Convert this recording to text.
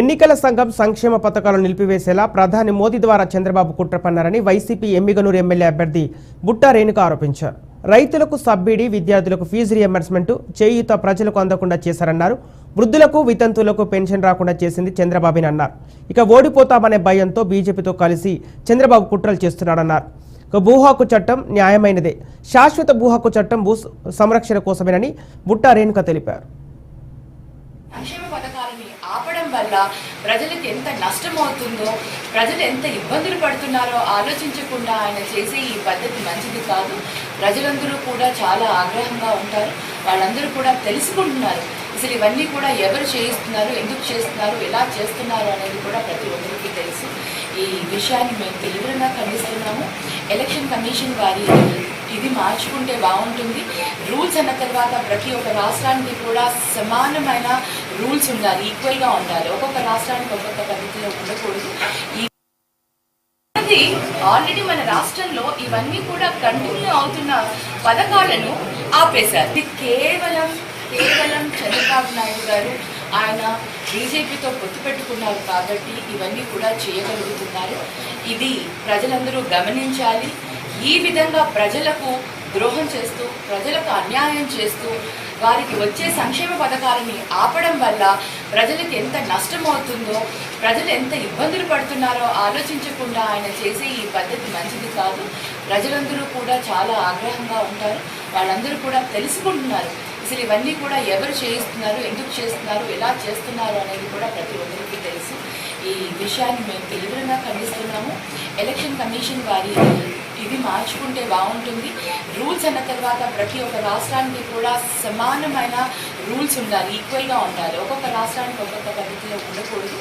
ఎన్నికల సంఘం సంక్షేమ పథకాలను నిలిపివేసేలా ప్రధాని మోదీ ద్వారా చంద్రబాబు కుట్ర పన్నారని వైసీపీ ఎమ్మిగనూరు ఎమ్మెల్యే అభ్యర్థి బుట్టా రేణుక ఆరోపించారు. రైతులకు సబ్సిడీ, విద్యార్థులకు ఫీజు రియంబర్స్మెంట్, చేయూత ప్రజలకు అందకుండా చేశారన్నారు. వృద్ధులకు, వితంతువులకు పెన్షన్ రాకుండా చేసింది చంద్రబాబుని అన్నారు. ఇక ఓడిపోతామనే భయంతో బీజేపీతో కలిసి చంద్రబాబు కుట్రలు చేస్తున్నాడన్నారు. భూ హక్కు చట్టం న్యాయమైనదే, శాశ్వత భూ హక్కు చట్టం భూ సంరక్షణ కోసమేనని బుట్టా రేణుక తెలిపారు. సంక్షేమ పథకాలని ఆపడం వల్ల ప్రజలకు ఎంత నష్టం అవుతుందో, ప్రజలు ఎంత ఇబ్బందులు పడుతున్నారో ఆలోచించకుండా ఆయన చేసే ఈ పద్ధతి మంచిది కాదు. ప్రజలందరూ కూడా చాలా ఆగ్రహంగా ఉంటారు. వాళ్ళందరూ కూడా తెలుసుకుంటున్నారు అసలు ఇవన్నీ కూడా ఎవరు చేయిస్తున్నారు, ఎందుకు చేస్తున్నారు, ఎలా చేస్తున్నారు అనేది కూడా ప్రతి ఒక్కరికి తెలుసు. ఈ విషయాన్ని మేము తీవ్రంగా ఖండిస్తున్నాము. ఎలక్షన్ కమిషన్ వారి ఇది మార్చుకుంటే బాగుంటుంది. రూల్స్ అన్న తర్వాత ప్రతి ఒక్క రాష్ట్రానికి కూడా సమానమైన రూల్స్ ఉండాలి, ఈక్వల్గా ఉండాలి. ఒక్కొక్క రాష్ట్రానికి ఒక్కొక్క పద్ధతిలో ఉండకూడదు. ఆల్రెడీ మన రాష్ట్రంలో ఇవన్నీ కూడా కంటిన్యూ అవుతున్న పథకాలను ఆపేశారు. ఇది కేవలం చంద్రబాబు నాయుడు గారు ఆయన బీజేపీతో పొత్తు పెట్టుకున్నారు కాబట్టి ఇవన్నీ కూడా చేయగలుగుతున్నారు. ఇది ప్రజలందరూ గమనించాలి. ఈ విధంగా ప్రజలకు ద్రోహం చేస్తూ, ప్రజలకు అన్యాయం చేస్తూ, వారికి వచ్చే సంక్షేమ పథకాలని ఆపడం వల్ల ప్రజలకు ఎంత నష్టం అవుతుందో, ప్రజలు ఎంత ఇబ్బందులు పడుతున్నారో ఆలోచించకుండా ఆయన చేసే ఈ పద్ధతి మంచిది కాదు. ప్రజలందరూ కూడా చాలా ఆగ్రహంగా ఉంటారు. వాళ్ళందరూ కూడా తెలుసుకుంటున్నారు అసలు ఇవన్నీ కూడా ఎవరు చేయిస్తున్నారు, ఎందుకు చేస్తున్నారు, ఎలా చేస్తున్నారు అనేది కూడా ప్రతి ఒక్కరికి తెలుసు. ఈ విషయాన్ని మేము తీవ్రంగా ఖండిస్తున్నాము. ఎలక్షన్ కమిషన్ వారి ఇది మార్చుకుంటే బాగుంటుంది. రూల్స్ అన్న తర్వాత ప్రతి ఒక్క రాష్ట్రానికి కూడా సమానమైన రూల్స్ ఉండాలి, ఈక్వల్గా ఉండాలి. ఒక్కొక్క రాష్ట్రానికి ఒక్కొక్క పద్ధతిలో ఉండకూడదు.